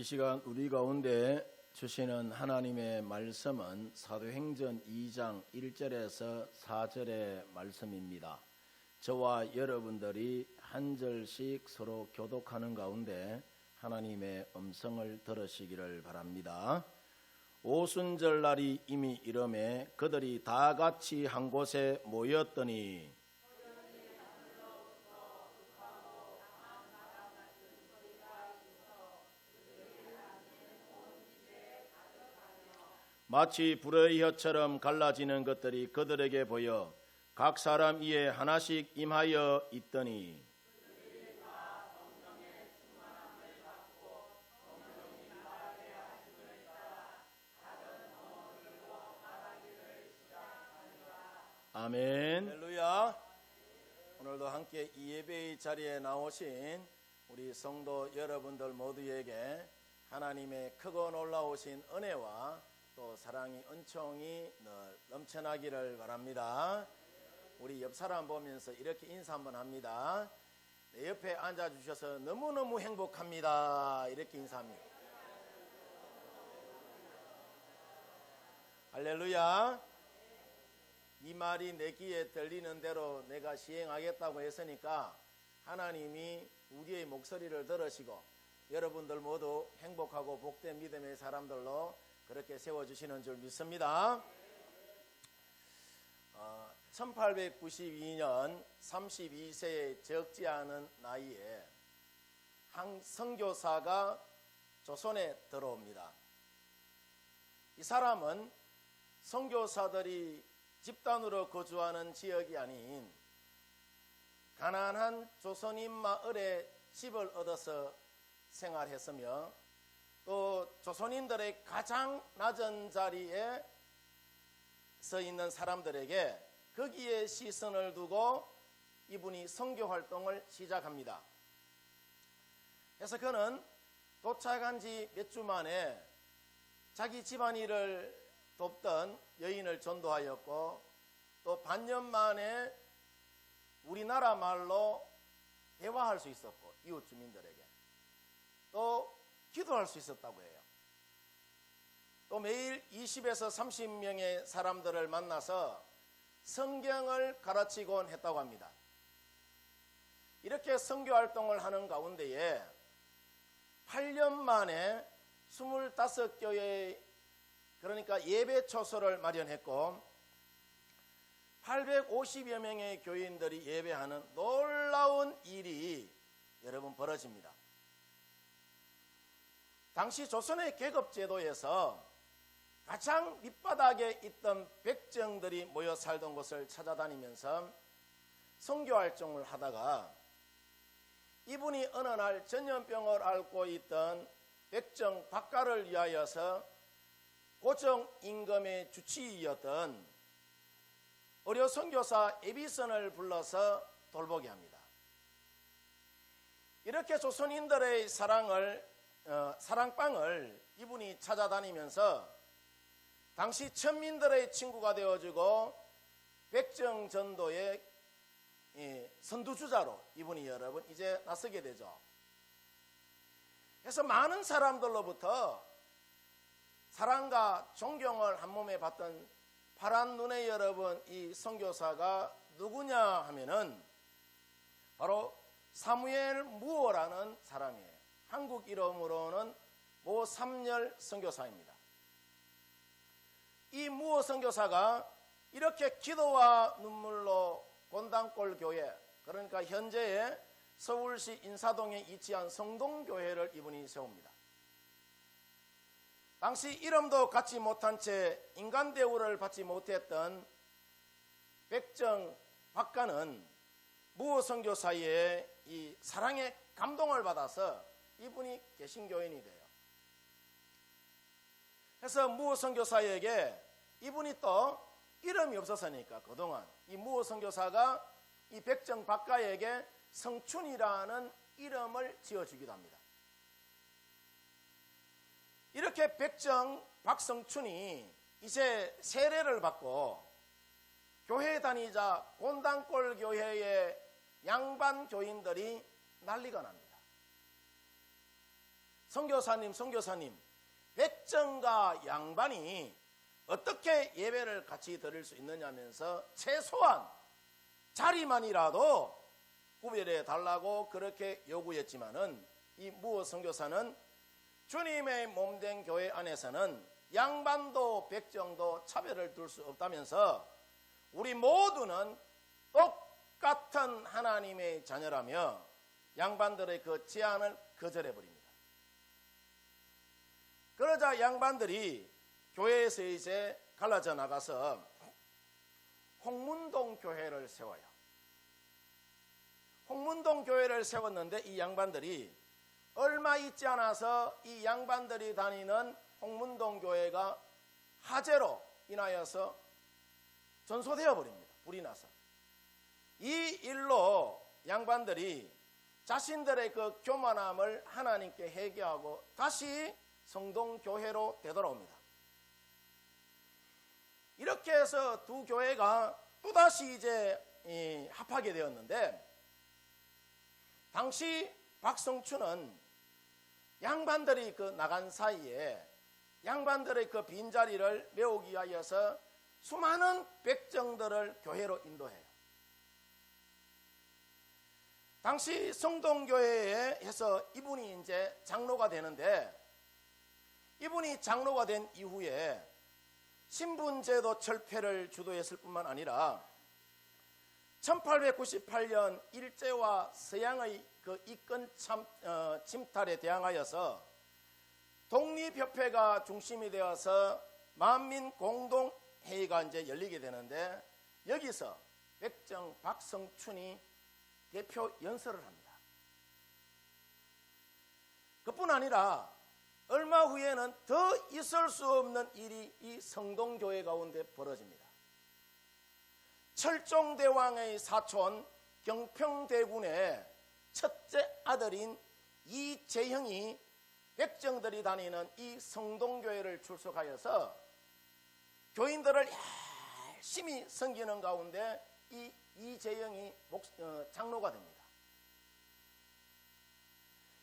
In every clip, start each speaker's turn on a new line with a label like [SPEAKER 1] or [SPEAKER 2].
[SPEAKER 1] 이 시간 우리 가운데 주시는 하나님의 말씀은 사도행전 2장 1절에서 4절의 말씀입니다. 저와 여러분들이 한 절씩 서로 교독하는 가운데 하나님의 음성을 들으시기를 바랍니다. 오순절날이 이미 이름에 그들이 다 같이 한 곳에 모였더니 마치 불의 혀처럼 갈라지는 것들이 그들에게 보여 각 사람 이에 하나씩 임하여 있더니 아멘. 할렐루야. 오늘도 함께 이 예배의 자리에 나오신 우리 성도 여러분들 모두에게 하나님의 크고 놀라우신 은혜와 또 사랑이 은총이 늘 넘쳐나기를 바랍니다. 우리 옆 사람 보면서 이렇게 인사 한번 합니다. 내 옆에 앉아주셔서 너무너무 행복합니다. 이렇게 인사합니다. 할렐루야. 이 말이 내 귀에 들리는 대로 내가 시행하겠다고 했으니까 하나님이 우리의 목소리를 들으시고 여러분들 모두 행복하고 복된 믿음의 사람들로 그렇게 세워주시는 줄 믿습니다. 1892년 32세의 적지 않은 나이에 한 선교사가 조선에 들어옵니다. 이 사람은 선교사들이 집단으로 거주하는 지역이 아닌 가난한 조선인 마을에 집을 얻어서 생활했으며 또 조선인들의 가장 낮은 자리에 서 있는 사람들에게 거기에 시선을 두고 이분이 선교 활동을 시작합니다. 그래서 그는 도착한 지 몇 주 만에 자기 집안일을 돕던 여인을 전도하였고 또 반년 만에 우리나라 말로 대화할 수 있었고 이웃 주민들에게 또 기도할 수 있었다고 해요. 또 매일 20에서 30명의 사람들을 만나서 성경을 가르치곤 했다고 합니다. 이렇게 선교 활동을 하는 가운데에 8년 만에 25교회 그러니까 예배 처소를 마련했고 850여 명의 교인들이 예배하는 놀라운 일이 여러분 벌어집니다. 당시 조선의 계급제도에서 가장 밑바닥에 있던 백정들이 모여 살던 곳을 찾아다니면서 선교활동을 하다가 이분이 어느 날 전염병을 앓고 있던 백정 박가를 위하여서 고정임금의 주치의였던 의료 선교사 에비슨을 불러서 돌보게 합니다. 이렇게 조선인들의 사랑방을 이분이 찾아다니면서 당시 천민들의 친구가 되어주고 백정전도의 선두주자로 이분이 여러분 이제 나서게 되죠. 그래서 많은 사람들로부터 사랑과 존경을 한 몸에 받던 파란 눈의 여러분 이 선교사가 누구냐 하면은 바로 사무엘 무어라는 사람이에요. 한국 이름으로는 모삼열 선교사입니다. 이 무어 선교사가 이렇게 기도와 눈물로 곤단골 교회 그러니까 현재의 서울시 인사동에 위치한 성동교회를 이분이 세웁니다. 당시 이름도 갖지 못한 채 인간 대우를 받지 못했던 백정 박가는 무어 선교사의 이 사랑의 감동을 받아서 이분이 개신교인이 돼요. 그래서 무어 선교사에게 이분이 또 이름이 없었으니까 그동안 이 무어 선교사가 이 백정 박가에게 성춘이라는 이름을 지어주기도 합니다. 이렇게 백정 박성춘이 이제 세례를 받고 교회 다니자 곤단골 교회의 양반 교인들이 난리가 납니다. 선교사님, 백정과 양반이 어떻게 예배를 같이 드릴 수 있느냐면서 최소한 자리만이라도 구별해 달라고 그렇게 요구했지만은 이 무어 선교사는 주님의 몸된 교회 안에서는 양반도 백정도 차별을 둘 수 없다면서 우리 모두는 똑같은 하나님의 자녀라며 양반들의 그 제안을 거절해버립니다. 그러자 양반들이 교회에서 이제 갈라져 나가서 홍문동 교회를 세워요. 홍문동 교회를 세웠는데 이 양반들이 얼마 있지 않아서 이 양반들이 다니는 홍문동 교회가 화재로 인하여서 전소되어 버립니다. 불이 나서. 이 일로 양반들이 자신들의 그 교만함을 하나님께 회개하고 다시 성동교회로 되돌아옵니다. 이렇게 해서 두 교회가 또다시 이제 합하게 되었는데, 당시 박성춘은 양반들이 그 나간 사이에 양반들의 그 빈자리를 메우기 위하여서 수많은 백정들을 교회로 인도해요. 당시 성동교회에 해서 이분이 이제 장로가 되는데, 이분이 장로가 된 이후에 신분제도 철폐를 주도했을 뿐만 아니라 1898년 일제와 서양의 그 이권 침탈에 대항하여서 독립협회가 중심이 되어서 만민공동회의가 이제 열리게 되는데, 여기서 백정 박성춘이 대표 연설을 합니다. 그뿐 아니라 얼마 후에는 더 있을 수 없는 일이 이 성동교회 가운데 벌어집니다. 철종대왕의 사촌 경평대군의 첫째 아들인 이재형이 백정들이 다니는 이 성동교회를 출석하여서 교인들을 열심히 섬기는 가운데 이 이재형이 장로가 됩니다.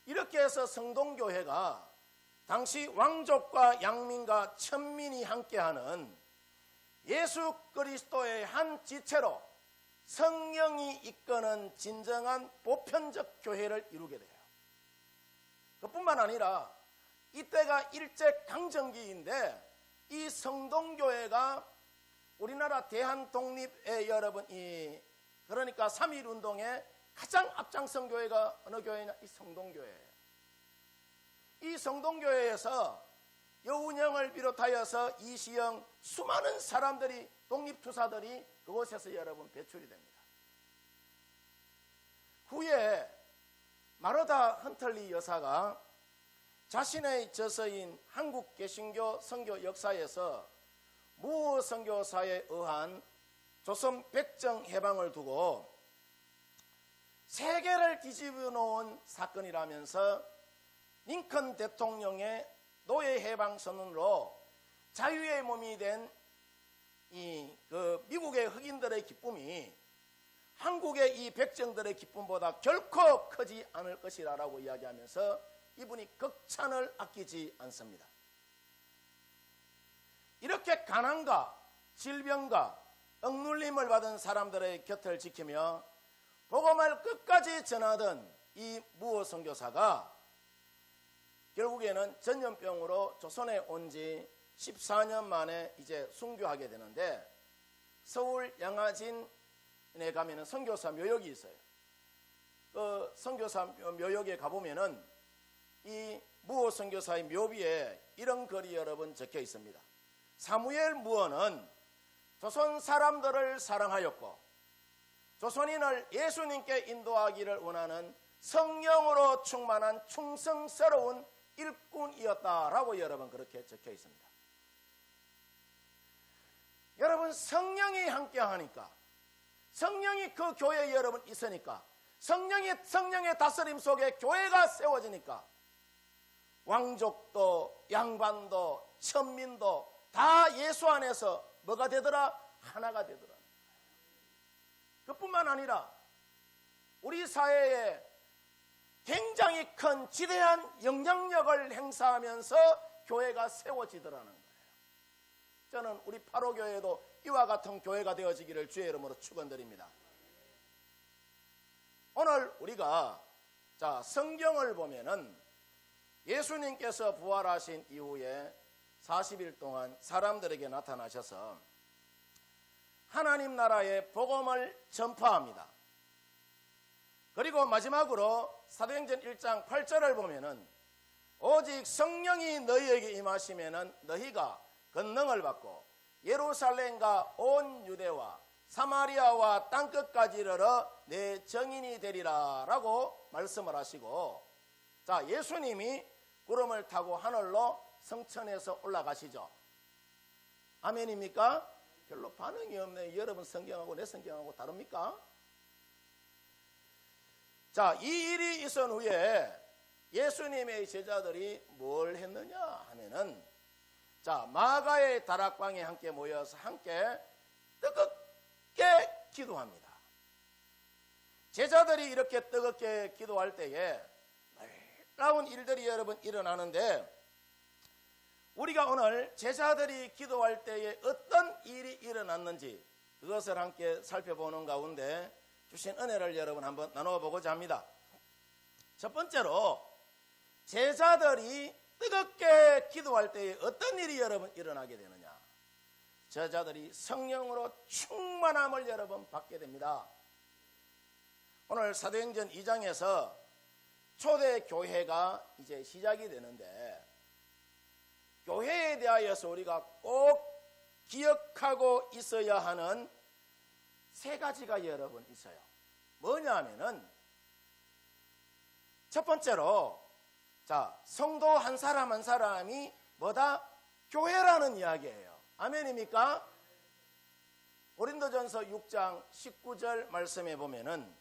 [SPEAKER 1] 이렇게 해서 성동교회가 당시 왕족과 양민과 천민이 함께하는 예수 그리스도의 한 지체로 성령이 이끄는 진정한 보편적 교회를 이루게 돼요. 그뿐만 아니라 이때가 일제강점기인데 이 성동교회가 우리나라 대한독립의 여러분 그러니까 3.1운동에 가장 앞장선 교회가 어느 교회냐? 이 성동교회예요. 이 성동교회에서 여운형을 비롯하여서 이시영 수많은 사람들이 독립투사들이 그곳에서 여러분 배출이 됩니다. 후에 마르다 헌틀리 여사가 자신의 저서인 한국 개신교 선교 역사에서 무어 선교사에 의한 조선 백정 해방을 두고 세계를 뒤집어 놓은 사건이라면서 링컨 대통령의 노예 해방 선언으로 자유의 몸이 된 그 미국의 흑인들의 기쁨이 한국의 이 백정들의 기쁨보다 결코 크지 않을 것이라고 이야기하면서 이분이 극찬을 아끼지 않습니다. 이렇게 가난과 질병과 억눌림을 받은 사람들의 곁을 지키며 복음을 끝까지 전하던 이 무어 선교사가 결국에는 전염병으로 조선에 온 지 14년 만에 이제 순교하게 되는데, 서울 양화진에 가면은 선교사 묘역이 있어요. 그 선교사 묘역에 가보면은 이 무어 선교사의 묘비에 이런 글이 여러 번 적혀 있습니다. 사무엘 무어는 조선 사람들을 사랑하였고 조선인을 예수님께 인도하기를 원하는 성령으로 충만한 충성스러운 일꾼이었다라고 여러분 그렇게 적혀 있습니다. 여러분 성령이 함께하니까, 성령이 그 교회에 여러분 있으니까, 성령의 다스림 속에 교회가 세워지니까 왕족도 양반도 천민도 다 예수 안에서 뭐가 되더라? 하나가 되더라. 그뿐만 아니라 우리 사회에 굉장히 큰 지대한 영향력을 행사하면서 교회가 세워지더라는 거예요. 저는 우리 8호 교회도 이와 같은 교회가 되어지기를 주의 이름으로 축원드립니다. 오늘 우리가 성경을 보면은 예수님께서 부활하신 이후에 40일 동안 사람들에게 나타나셔서 하나님 나라의 복음을 전파합니다. 그리고 마지막으로 사도행전 1장 8절을 보면은 오직 성령이 너희에게 임하시면은 너희가 권능을 받고 예루살렘과 온 유대와 사마리아와 땅끝까지 이르러 내 증인이 되리라 라고 말씀을 하시고, 예수님이 구름을 타고 하늘로 성천에서 올라가시죠. 아멘입니까? 별로 반응이 없네. 여러분 성경하고 내 성경하고 다릅니까? 이 일이 있은 후에 예수님의 제자들이 뭘 했느냐 하면은 마가의 다락방에 함께 모여서 함께 뜨겁게 기도합니다. 제자들이 이렇게 뜨겁게 기도할 때에 놀라운 일들이 여러분 일어나는데, 우리가 오늘 제자들이 기도할 때에 어떤 일이 일어났는지 그것을 함께 살펴보는 가운데 주신 은혜를 여러분 한번 나눠보고자 합니다. 첫 번째로, 제자들이 뜨겁게 기도할 때에 어떤 일이 여러분 일어나게 되느냐? 제자들이 성령으로 충만함을 여러분 받게 됩니다. 오늘 사도행전 2장에서 초대 교회가 이제 시작이 되는데, 교회에 대하여서 우리가 꼭 기억하고 있어야 하는 세 가지가 여러분 있어요. 뭐냐 하면은, 첫 번째로 성도 한 사람 한 사람이 뭐다? 교회라는 이야기예요. 아멘입니까? 고린도전서 6장 19절 말씀에 보면은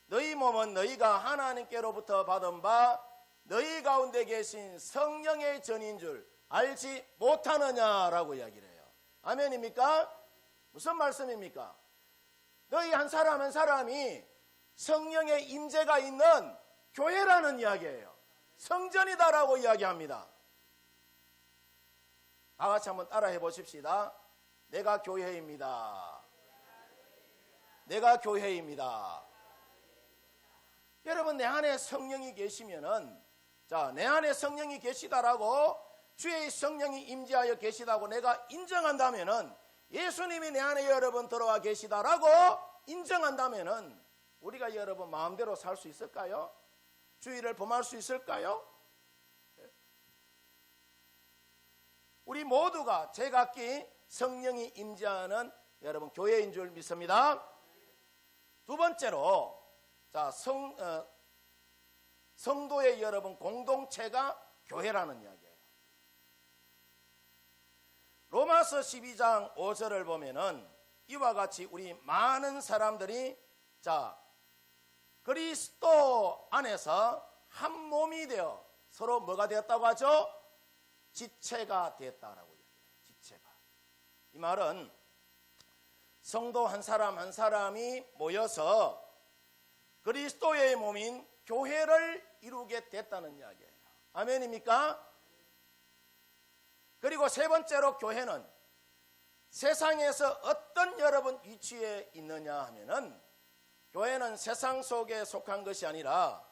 [SPEAKER 1] 너희 몸은 너희가 하나님께로부터 받은 바 너희 가운데 계신 성령의 전인 줄 알지 못하느냐라고 이야기를 해요. 아멘입니까? 무슨 말씀입니까? 너희 한 사람 한 사람이 성령의 임재가 있는 교회라는 이야기예요. 성전이다라고 이야기합니다. 다 같이 한번 따라해 보십시다. 내가 교회입니다. 내가 교회입니다. 여러분, 내 안에 성령이 계시면은, 내 안에 성령이 계시다라고, 주의 성령이 임재하여 계시다고 내가 인정한다면은, 예수님이 내 안에 여러분 들어와 계시다라고 인정한다면은, 우리가 여러분 마음대로 살 수 있을까요? 주의를 범할 수 있을까요? 우리 모두가 제각기 성령이 임재하는 여러분 교회인 줄 믿습니다. 두 번째로, 성도의 여러분 공동체가 교회라는 이야기예요. 로마서 12장 5절을 보면은 이와 같이 우리 많은 사람들이 그리스도 안에서 한 몸이 되어 서로 뭐가 되었다고 하죠? 지체가 되었다라고 이야기해요. 지체가. 이 말은 성도 한 사람 한 사람이 모여서 그리스도의 몸인 교회를 이루게 됐다는 이야기예요. 아멘입니까? 그리고 세 번째로, 교회는 세상에서 어떤 여러분 위치에 있느냐 하면은, 교회는 세상 속에 속한 것이 아니라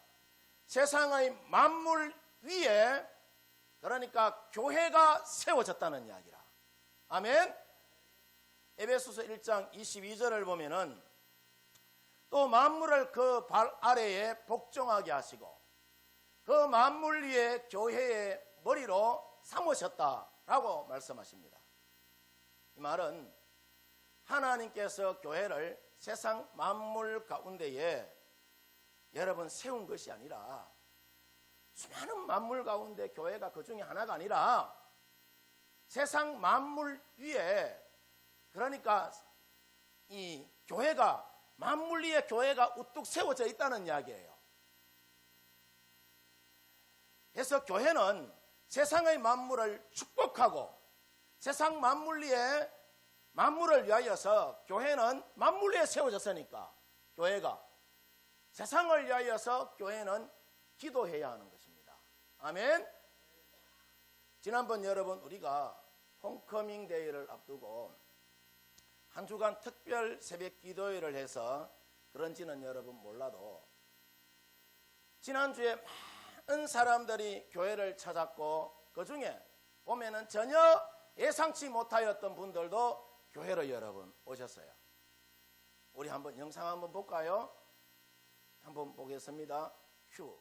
[SPEAKER 1] 세상의 만물 위에, 그러니까 교회가 세워졌다는 이야기라. 아멘. 에베소서 1장 22절을 보면은 또 만물을 그 발 아래에 복종하게 하시고 그 만물 위에 교회의 머리로 삼으셨다라고 말씀하십니다. 이 말은 하나님께서 교회를 세상 만물 가운데에 여러분 세운 것이 아니라, 수많은 만물 가운데 교회가 그 중에 하나가 아니라 세상 만물 위에, 그러니까 이 교회가, 만물 위에 교회가 우뚝 세워져 있다는 이야기예요. 그래서 교회는 세상의 만물을 축복하고 세상 만물 위에 만물을 위하여서, 교회는 만물 위에 세워졌으니까 교회가, 세상을 위하여서 교회는 기도해야 하는 것입니다. 아멘. 지난번 여러분 우리가 홈커밍 데이를 앞두고 한 주간 특별 새벽 기도회를 해서 그런지는 여러분 몰라도 지난주에 많은 사람들이 교회를 찾았고 그 중에 보면은 전혀 예상치 못하였던 분들도 교회로 여러분 오셨어요. 우리 한번 영상 한번 볼까요? 한번 보겠습니다. 큐.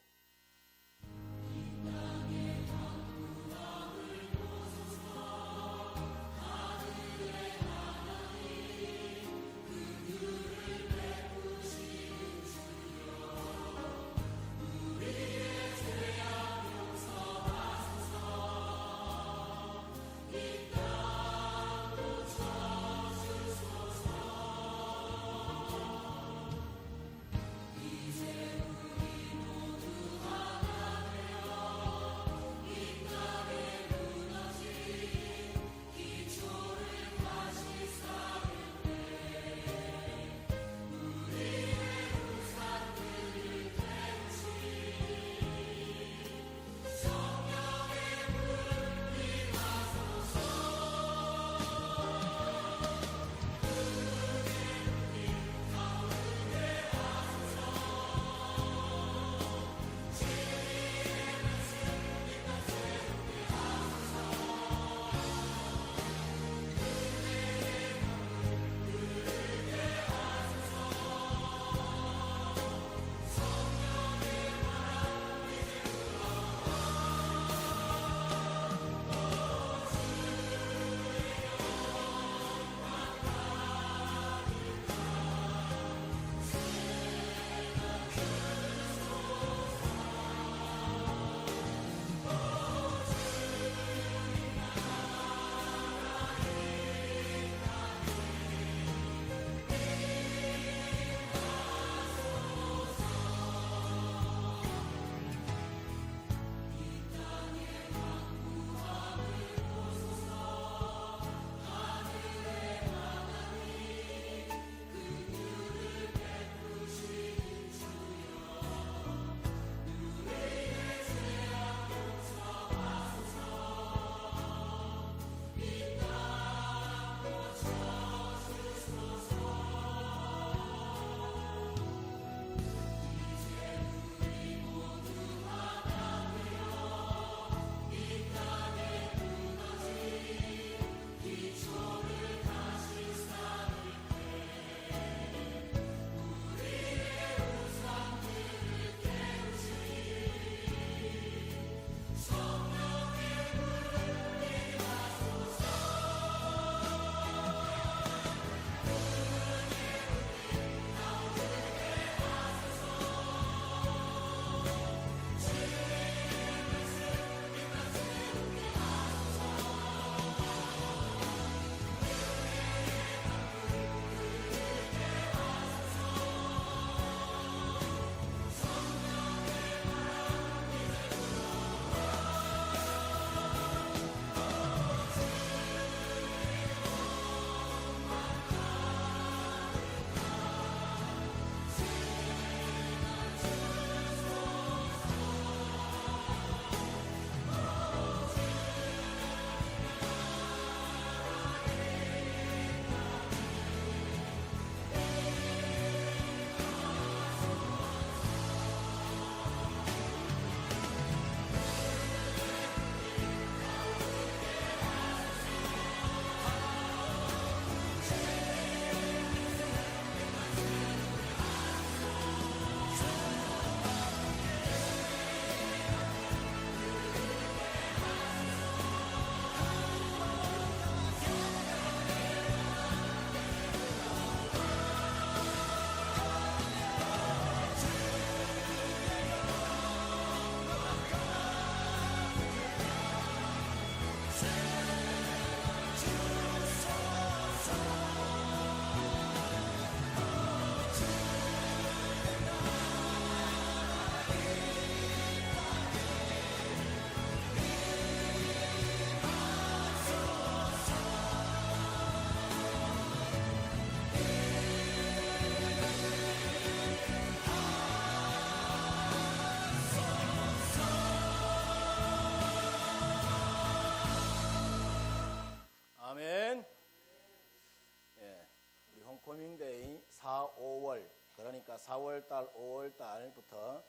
[SPEAKER 1] 성코밍데이 4, 5월 그러니까 4월달, 5월달부터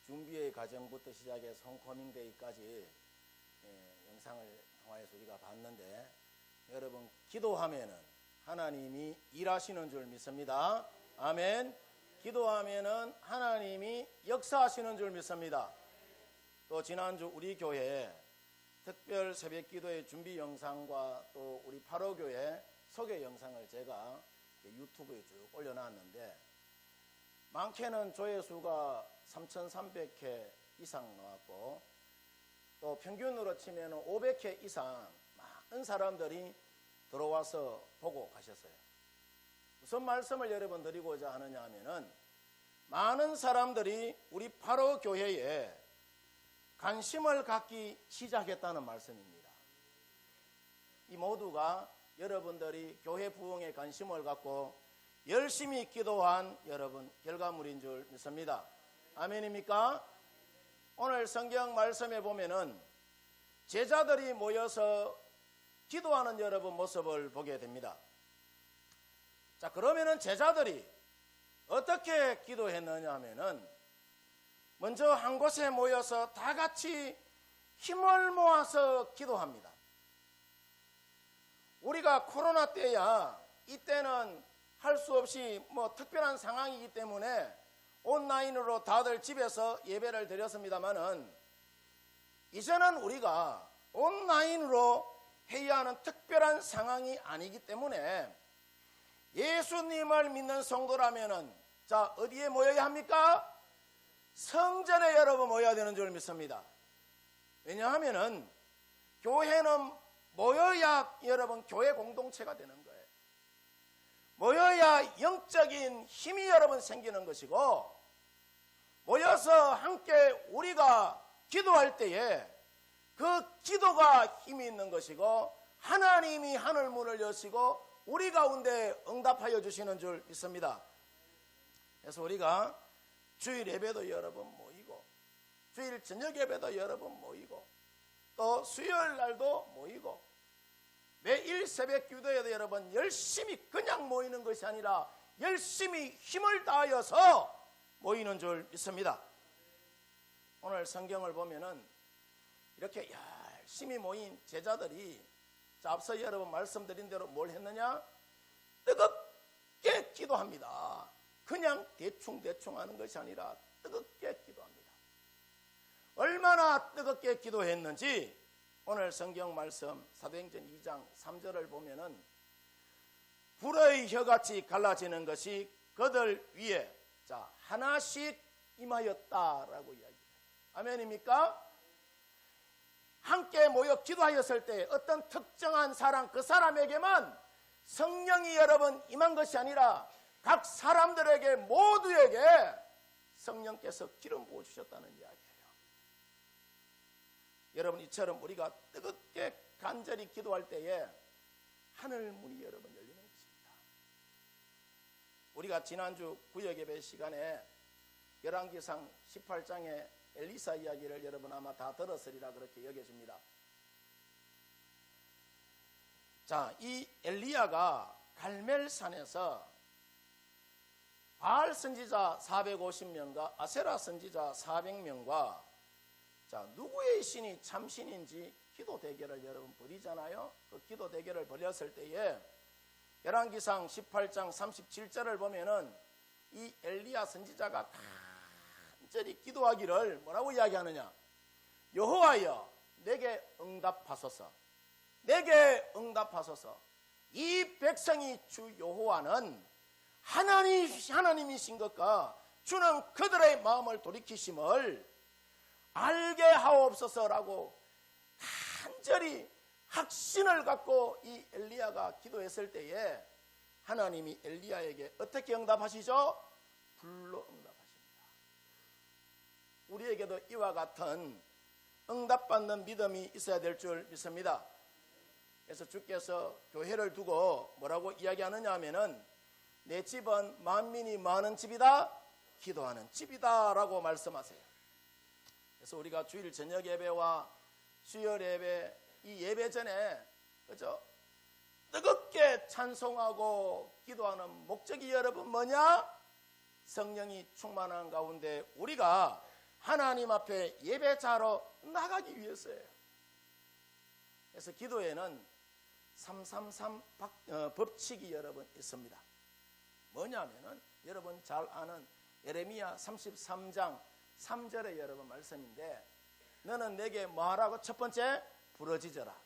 [SPEAKER 1] 준비의 과정부터 시작해 성코밍데이까지 영상을 통해서 우리가 봤는데 여러분 기도하면은 하나님이 일하시는 줄 믿습니다. 아멘. 기도하면은 하나님이 역사하시는 줄 믿습니다. 또 지난주 우리 교회 특별 새벽 기도의 준비 영상과 또 우리 8호 교회 소개 영상을 제가 유튜브에 쭉 올려놨는데 많게는 조회수가 3,300회 이상 나왔고 또 평균으로 치면 500회 이상 많은 사람들이 들어와서 보고 가셨어요. 무슨 말씀을 여러분 드리고자 하느냐 하면은 많은 사람들이 우리 8호 교회에 관심을 갖기 시작했다는 말씀입니다. 이 모두가 여러분들이 교회 부흥에 관심을 갖고 열심히 기도한 여러분 결과물인 줄 믿습니다. 아멘입니까? 오늘 성경 말씀에 보면은 제자들이 모여서 기도하는 여러분 모습을 보게 됩니다. 자, 그러면은 제자들이 어떻게 기도했느냐 하면은 먼저 한 곳에 모여서 다 같이 힘을 모아서 기도합니다. 우리가 코로나 때야 이때는 할 수 없이 특별한 상황이기 때문에 온라인으로 다들 집에서 예배를 드렸습니다마는 이제는 우리가 온라인으로 해야 하는 특별한 상황이 아니기 때문에 예수님을 믿는 성도라면은 자 어디에 모여야 합니까? 성전에 여러분 모여야 되는 줄 믿습니다. 왜냐하면은 교회는 모여야 여러분 교회 공동체가 되는 거예요. 모여야 영적인 힘이 여러분 생기는 것이고 모여서 함께 우리가 기도할 때에 그 기도가 힘이 있는 것이고 하나님이 하늘 문을 여시고 우리 가운데 응답하여 주시는 줄 믿습니다. 그래서 우리가 주일 예배도 여러 번 모이고 주일 저녁 예배도 여러 번 모이고 또 수요일 날도 모이고 매일 새벽 기도에도 여러분 열심히 그냥 모이는 것이 아니라 열심히 힘을 다하여서 모이는 줄 믿습니다. 오늘 성경을 보면은 이렇게 열심히 모인 제자들이 앞서 여러분 말씀드린 대로 뭘 했느냐? 뜨겁게 기도합니다. 그냥 대충 하는 것이 아니라 뜨겁게 기도합니다. 얼마나 뜨겁게 기도했는지 오늘 성경 말씀 사도행전 2장 3절을 보면은 불의 혀같이 갈라지는 것이 그들 위에 하나씩 임하였다라고 이야기해요. 아멘입니까? 함께 모여 기도하였을 때 어떤 특정한 사람 그 사람에게만 성령이 여러분 임한 것이 아니라 각 사람들에게 모두에게 성령께서 기름 부어주셨다는 이야기예요. 여러분 이처럼 우리가 뜨겁게 간절히 기도할 때에 하늘 문이 여러분 열리는 것입니다. 우리가 지난주 구역예배 시간에 열왕기상 18장의 엘리사 이야기를 여러분 아마 다 들었으리라 그렇게 여겨집니다. 자, 이 엘리야가 갈멜산에서 바알 선지자 450명과 아세라 선지자 400명과 누구의 신이 참신인지 기도 대결을 여러분 벌이잖아요. 그 기도 대결을 벌였을 때에 열왕기상 18장 37절을 보면은 이 엘리야 선지자가 간절히 기도하기를 뭐라고 이야기하느냐? 여호와여 내게 응답하소서. 내게 응답하소서. 이 백성이 주 여호와는 하나님이신 것과 주는 그들의 마음을 돌이키심을 알게 하옵소서라고 간절히 확신을 갖고 이 엘리야가 기도했을 때에 하나님이 엘리야에게 어떻게 응답하시죠? 불로 응답하십니다. 우리에게도 이와 같은 응답받는 믿음이 있어야 될 줄 믿습니다. 그래서 주께서 교회를 두고 뭐라고 이야기하느냐 하면은 내 집은 만민이 많은 집이다, 기도하는 집이다 라고 말씀하세요. 그래서 우리가 주일 저녁 예배와 수요일 예배 이 예배 전에 그죠? 뜨겁게 찬송하고 기도하는 목적이 여러분 뭐냐? 성령이 충만한 가운데 우리가 하나님 앞에 예배자로 나가기 위해서예요. 그래서 기도에는 333 법칙이 여러분 있습니다. 뭐냐면은 여러분 잘 아는 예레미야 33장 3절의 여러분 말씀인데, 너는 내게 뭐하라고? 첫 번째, 부르짖어라.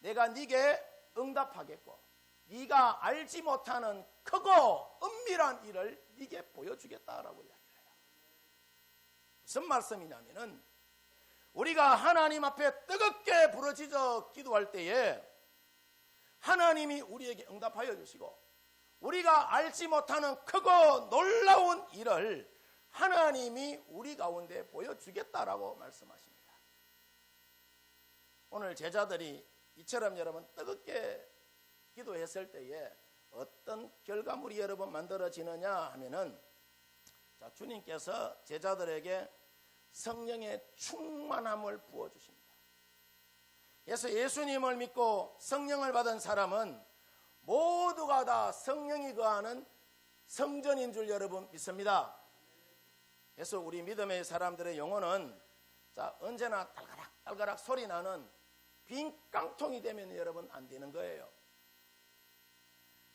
[SPEAKER 1] 내가 네게 응답하겠고 네가 알지 못하는 크고 은밀한 일을 네게 보여주겠다라고 이야기를 해요. 무슨 말씀이냐면은 우리가 하나님 앞에 뜨겁게 부르짖어 기도할 때에 하나님이 우리에게 응답하여 주시고, 우리가 알지 못하는 크고 놀라운 일을 하나님이 우리 가운데 보여주겠다라고 말씀하십니다. 오늘 제자들이 이처럼 여러분 뜨겁게 기도했을 때에 어떤 결과물이 여러분 만들어지느냐 하면은, 자, 주님께서 제자들에게 성령의 충만함을 부어주십니다. 그래서 예수님을 믿고 성령을 받은 사람은 모두가 다 성령이 거하는 성전인 줄 여러분 믿습니다. 그래서 우리 믿음의 사람들의 영혼은 자, 언제나 딸가락 딸가락 소리 나는 빈 깡통이 되면 여러분 안 되는 거예요.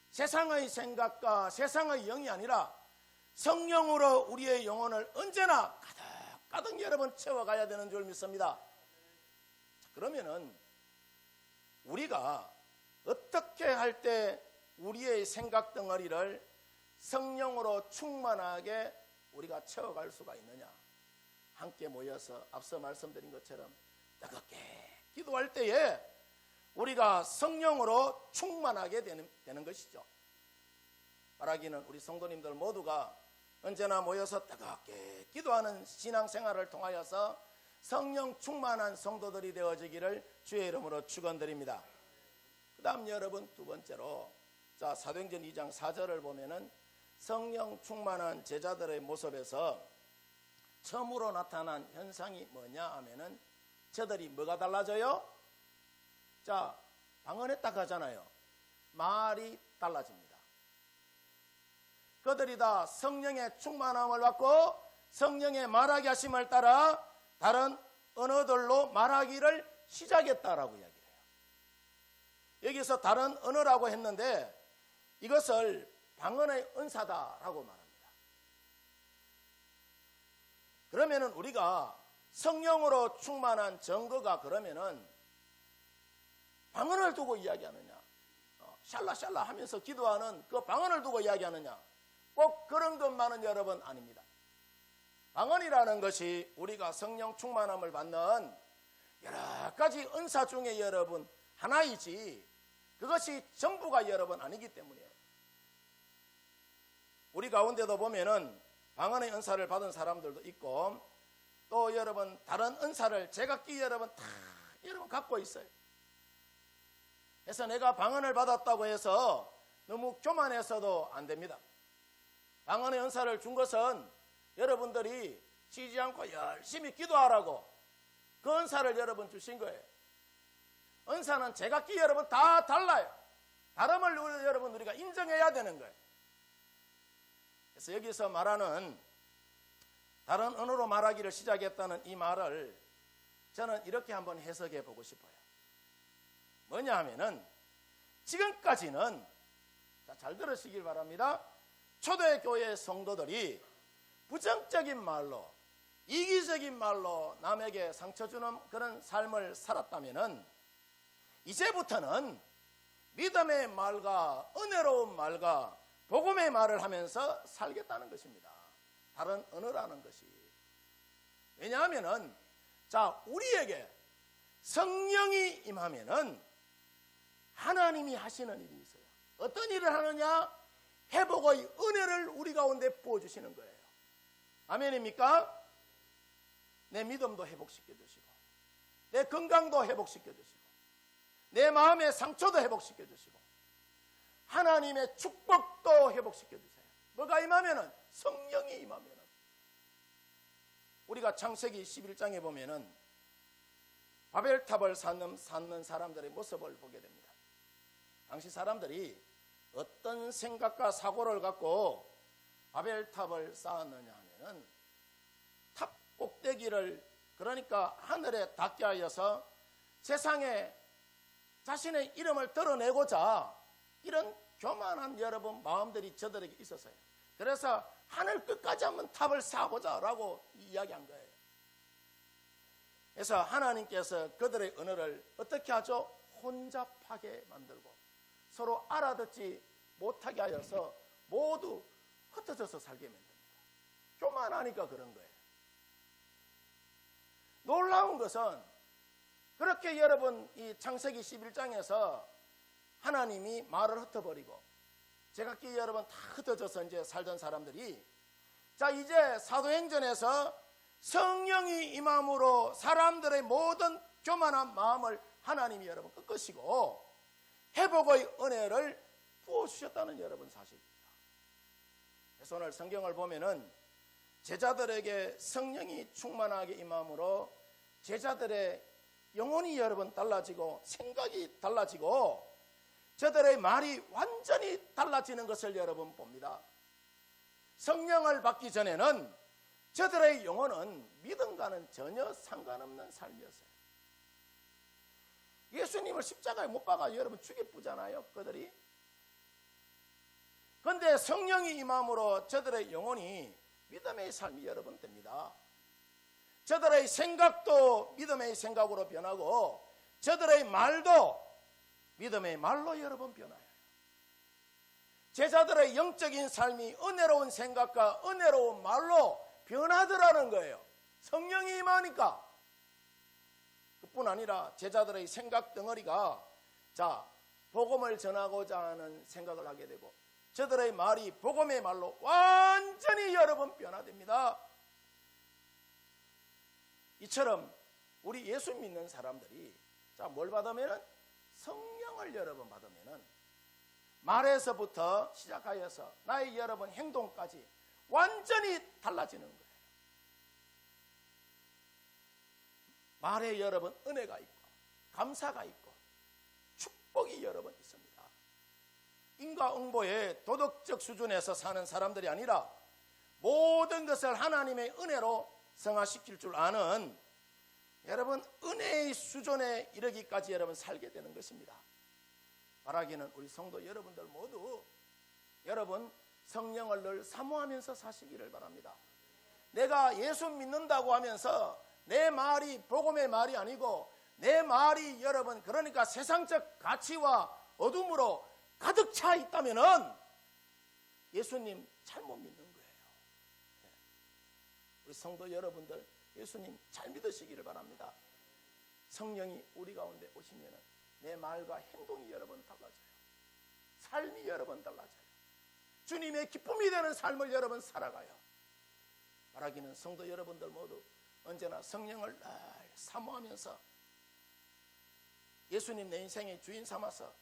[SPEAKER 1] 세상의 생각과 세상의 영이 아니라 성령으로 우리의 영혼을 언제나 가득 여러분 채워가야 되는 줄 믿습니다. 자, 그러면은 우리가 어떻게 할 때 우리의 생각 덩어리를 성령으로 충만하게 우리가 채워갈 수가 있느냐? 함께 모여서 앞서 말씀드린 것처럼 뜨겁게 기도할 때에 우리가 성령으로 충만하게 되는 것이죠. 바라기는 우리 성도님들 모두가 언제나 모여서 뜨겁게 기도하는 신앙생활을 통하여서 성령 충만한 성도들이 되어지기를 주의 이름으로 축원드립니다. 그 다음 여러분 두 번째로, 자, 사도행전 2장 4절을 보면은 성령 충만한 제자들의 모습에서 처음으로 나타난 현상이 뭐냐 하면은 저들이 뭐가 달라져요? 자, 방언했다 하잖아요. 말이 달라집니다. 그들이 다 성령의 충만함을 받고 성령의 말하게 하심을 따라 다른 언어들로 말하기를 시작했다라고 이야기해요. 여기서 다른 언어라고 했는데 이것을 방언의 은사다라고 말합니다. 그러면은 우리가 성령으로 충만한 증거가 그러면은 방언을 두고 이야기하느냐, 샬라샬라 하면서 기도하는 그 방언을 두고 이야기하느냐, 꼭 그런 것만은 여러분 아닙니다. 방언이라는 것이 우리가 성령 충만함을 받는 여러 가지 은사 중에 여러분 하나이지 그것이 전부가 여러분 아니기 때문이에요. 우리 가운데도 보면은 방언의 은사를 받은 사람들도 있고 또 여러분 다른 은사를 제각기 여러분 다 여러분 갖고 있어요. 그래서 내가 방언을 받았다고 해서 너무 교만해서도 안 됩니다. 방언의 은사를 준 것은 여러분들이 쉬지 않고 열심히 기도하라고 그 은사를 여러분 주신 거예요. 은사는 제각기 여러분 다 달라요. 다름을 여러분 우리가 인정해야 되는 거예요. 그래서 여기서 말하는 다른 언어로 말하기를 시작했다는 이 말을 저는 이렇게 한번 해석해 보고 싶어요. 뭐냐 하면은 지금까지는 잘 들으시길 바랍니다. 초대교회 성도들이 부정적인 말로 이기적인 말로 남에게 상처 주는 그런 삶을 살았다면은 이제부터는 믿음의 말과 은혜로운 말과 복음의 말을 하면서 살겠다는 것입니다. 다른 언어라는 것이. 왜냐하면은 자, 우리에게 성령이 임하면은 하나님이 하시는 일이 있어요. 어떤 일을 하느냐? 회복의 은혜를 우리 가운데 부어주시는 거예요. 아멘입니까? 내 믿음도 회복시켜 주시고 내 건강도 회복시켜 주시고 내 마음의 상처도 회복시켜 주시고 하나님의 축복도 회복시켜 주세요. 뭐가 임하면은 성령이 임하면은 우리가 창세기 11장에 보면은 바벨탑을 쌓는 사람들의 모습을 보게 됩니다. 당시 사람들이 어떤 생각과 사고를 갖고 바벨탑을 쌓았느냐 하면은 탑 꼭대기를 그러니까 하늘에 닿게 하여서 세상에 자신의 이름을 드러내고자 이런 교만한 여러분 마음들이 저들에게 있었어요. 그래서 하늘 끝까지 한번 탑을 쌓아보자라고 이야기한 거예요. 그래서 하나님께서 그들의 언어를 어떻게 하죠? 혼잡하게 만들고 서로 알아듣지 못하게 하여서 모두 흩어져서 살게 만듭니다. 교만하니까 그런 거예요. 놀라운 것은 그렇게 여러분 이 창세기 11장에서 하나님이 말을 흩어버리고 제각기 여러분 다 흩어져서 이제 살던 사람들이 자 이제 사도행전에서 성령이 임함으로 사람들의 모든 교만한 마음을 하나님이 여러분 꺾으시고 회복의 은혜를 부어주셨다는 여러분 사실입니다. 그래서 오늘 성경을 보면은 제자들에게 성령이 충만하게 임함으로 제자들의 영혼이 여러분 달라지고 생각이 달라지고 저들의 말이 완전히 달라지는 것을 여러분 봅니다. 성령을 받기 전에는 저들의 영혼은 믿음과는 전혀 상관없는 삶이었어요. 예수님을 십자가에 못 박아 여러분 죽여쁘잖아요 그들이. 그런데 성령이 임함으로 저들의 영혼이 믿음의 삶이 여러분 됩니다. 저들의 생각도 믿음의 생각으로 변하고 저들의 말도 믿음의 말로 여러분 변화해요. 제자들의 영적인 삶이 은혜로운 생각과 은혜로운 말로 변하더라는 거예요. 성령이 임하니까. 그뿐 아니라 제자들의 생각 덩어리가 자 복음을 전하고자 하는 생각을 하게 되고 저들의 말이 복음의 말로 완전히 여러분 변화됩니다. 이처럼 우리 예수 믿는 사람들이 자 뭘 받으면은 성령을 여러분 받으면은 말에서부터 시작하여서 나의 여러분 행동까지 완전히 달라지는 거예요. 말에 여러분 은혜가 있고 감사가 있고 축복이 여러분 있습니다. 인과응보의 도덕적 수준에서 사는 사람들이 아니라 모든 것을 하나님의 은혜로 성화시킬 줄 아는 여러분 은혜의 수준에 이르기까지 여러분 살게 되는 것입니다. 바라기는 우리 성도 여러분들 모두 여러분 성령을 늘 사모하면서 사시기를 바랍니다. 내가 예수 믿는다고 하면서 내 말이 복음의 말이 아니고 내 말이 여러분 그러니까 세상적 가치와 어둠으로 가득 차 있다면은 예수님 잘못 믿는 거예요. 우리 성도 여러분들 예수님 잘 믿으시기를 바랍니다. 성령이 우리 가운데 오시면은 내 말과 행동이 여러 번 달라져요. 삶이 여러 번 달라져요. 주님의 기쁨이 되는 삶을 여러 번 살아가요. 말하기는 성도 여러분들 모두 언제나 성령을 늘 사모하면서 예수님 내 인생의 주인 삼아서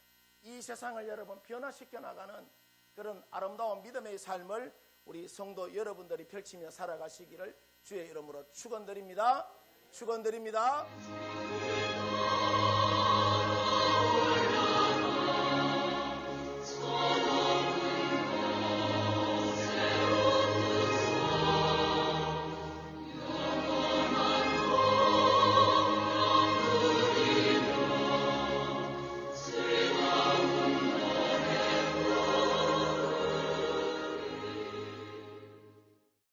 [SPEAKER 1] 이 세상을 여러 번 변화시켜 나가는 그런 아름다운 믿음의 삶을 우리 성도 여러분들이 펼치며 살아가시기를 주의 이름으로 축원드립니다. 축원드립니다.